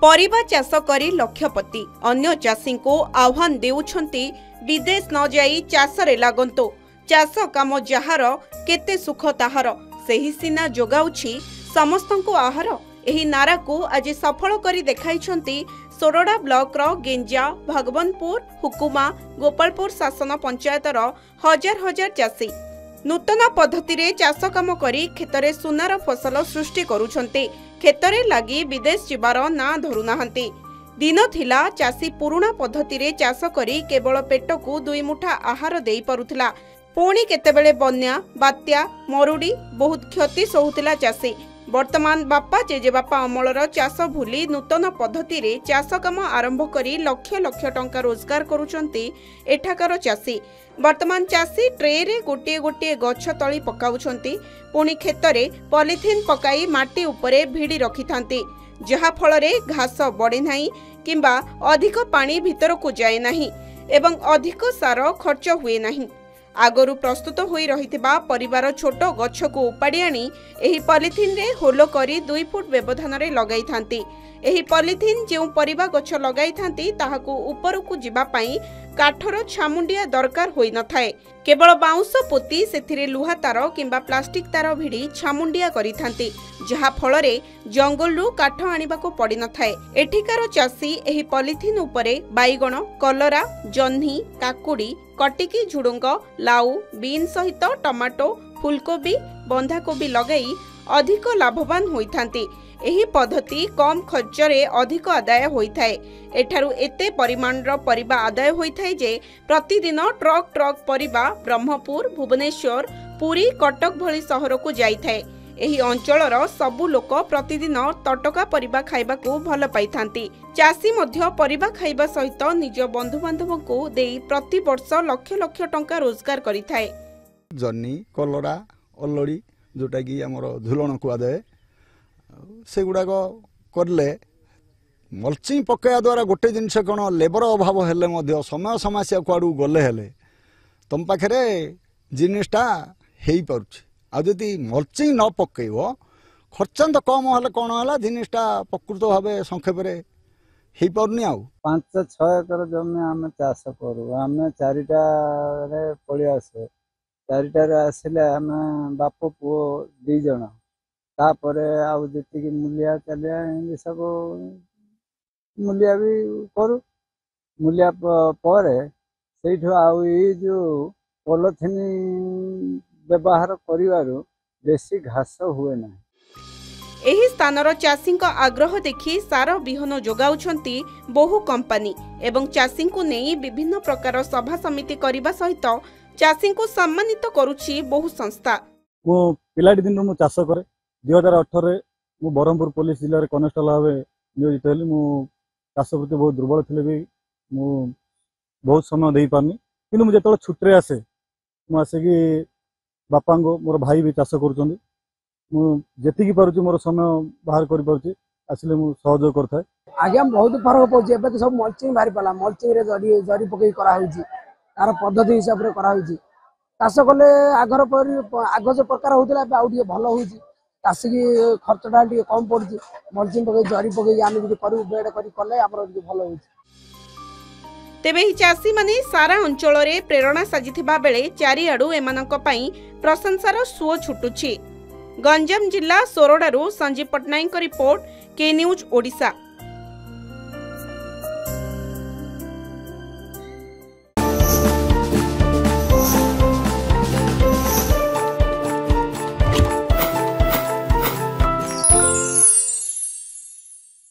परिबा चाष करी लक्षपति अन्य चाषी को आह्वान देउछंती विदेश न जाई चाषरे लागंतो। चाष काम जहार केते सुख ताहार सेही सीना जोगाउछि समस्तंको आहार। एही नारा को आज सफल करी देखाइछंती सोरडा ब्लॉक रो गेंजा भगवनपुर हुकुमा गोपालपुर शासन पंचायतर हजार हजार चाषी नूतन पद्धति रे चाष काम करी खेतरे सुनार फसल सृष्टि करूछंती। खेतरे लगी विदेश जीवार ना धरु नाहंती। दिन थिला चाषी पुराना पद्धति रे चाष करी केवल पेट को दुई मुठा आहार देई परुथिला। पुणी केतेबेले बन्या बात्या मरुड़ी बहुत क्षति सहुथिला चाषी। वर्तमान बापा जेजेबापा अमलर चाष भूली नूतन पद्धति रे चाष काम आरंभ करी लक्ष लक्ष टंका रोजगार करुचंती एठाकार चाषी। वर्तमान चाषी ट्रे रे गोटे गोटे गछ तली पकाउछंती। पुणी खेतरे पॉलिथिन पकाई माटी उपरे भिड़ी रखिथांती जहा फलरे घास बड़े नाही किंबा अधिक पानी भीतर को जाए नाही एवं अधिक सार खर्च हुए नाही। आगरु प्रस्तुत होई रहिथिबा परिवार छोट गछ को उपाड़ी आनी एही पॉलिथिन रे होलो करी 2 फुट व्यवधान रे लगाई थांती। एही पॉलिथिन जेउ परिबा गछ लगाई थांती ताहाकू ऊपर को जिबा पई काठर छामुंडिया दरकार होई न थाए। केवल बाउंस पोती सेथिरे लुहा तार किंबा प्लास्टिक तार भिड़ी छामुंडिया करी थांती जहा फलरे जंगलरू काठ आनिबाको पड़ी न थाए। एठिकार चाषी एही पॉलिथिन उपरे बाईगण कलरा जन्ही काकुड़ी कटिकी झुडुंग लाउ बीन सहित टमाटो फुलकोबी बंधाकोबी लगाई अधिक लाभवान होइथांती। एही पद्धति कम खर्च रे अधिक आदाय होइथाए। एठारु एते परिमाणर परिबा आदाय होइथाए जे प्रतिदिन ट्रक ट्रक परिबा ब्रह्मपुर भुवनेश्वर पुरी कटक भली सहर को जाइथाए। एही अंचलर सबु लोक प्रतिदिन तटका परिबा खाइबाकू भल पाइथांती। चाषी मध्य परिबा खाइबा सहित निज बंधु बांधव को देई प्रति वर्ष लक्ष लक्ष टंका रोजगार करिथाए। जन्नी कलरा अल्लड़ी जोटा कि हमर झुलण को आदाय से गुड़ाक करले मल्चिंग पकड़ा द्वारा गोटे जिनस कौन लेबर अभाव हेले मध्य समय समस्या कुआड़ू गले हेले तुम पाखे जिनटा हो पार्छ। आदि मल्चिंग न पकईब खर्चा तो कम हेल्ले कौन है जिनटा प्रकृत भाव संक्षेप हो पारनी। 5-6 एकर जमी आम चाष करूँ आम 4टा पलि आसे 4टार आसिले आम बाप पुओ 2 जन तापरे आउ जी मूलिया चलिया सब मूलिया भी करू मूलिया पर से जो पॉलिथिन व्यवहार करिवारु बेसी घास हुए ना। एही स्थानर चाषी आग्रह देखि सार बिहन जोगाउछंती बहु कंपनी एवं चाषी को नहीं विभिन्न प्रकार सभा समिति करने सहित चाषी को सम्मानित करुछि बहु संस्था। मो पिलाटी दिन मु चाष करे 2018 मु बरहमपुर पुलिस जिले में कनेस्टेबल भाव नियोजित हली। मु चाष प्रति बहुत दुर्बल थे भी मु बहुत समय दे पारनी कि मुझे जो छुट्टी आसे मुसिकी बापा मोर भाई भी चाष कर जी पार्टी मोर समय बाहर कर सहयोग करता है। आगे बहुत फरक पड़े तो सब मल्चिंग बाहरी पड़ा मल्चिंग रे जरी जरी पकई तार पद्धति हिसाब से कराऊँगी चाष कले आगर आग जो प्रकार होता है भल हो चाषी की खर्चटा कम पड़ी मल्चिंग पकई जरी पकई आम जो करूँ बेड कले भल हो। तेबे ही चाषी माने सारा अंचल रे प्रेरणा साजिथिबा बेले चारिआडू एमानक पई प्रशंसार सुओ छुटुछि। गंजाम जिला सोरडारू संजीव पटनायक रिपोर्ट के न्यूज ओडिशा।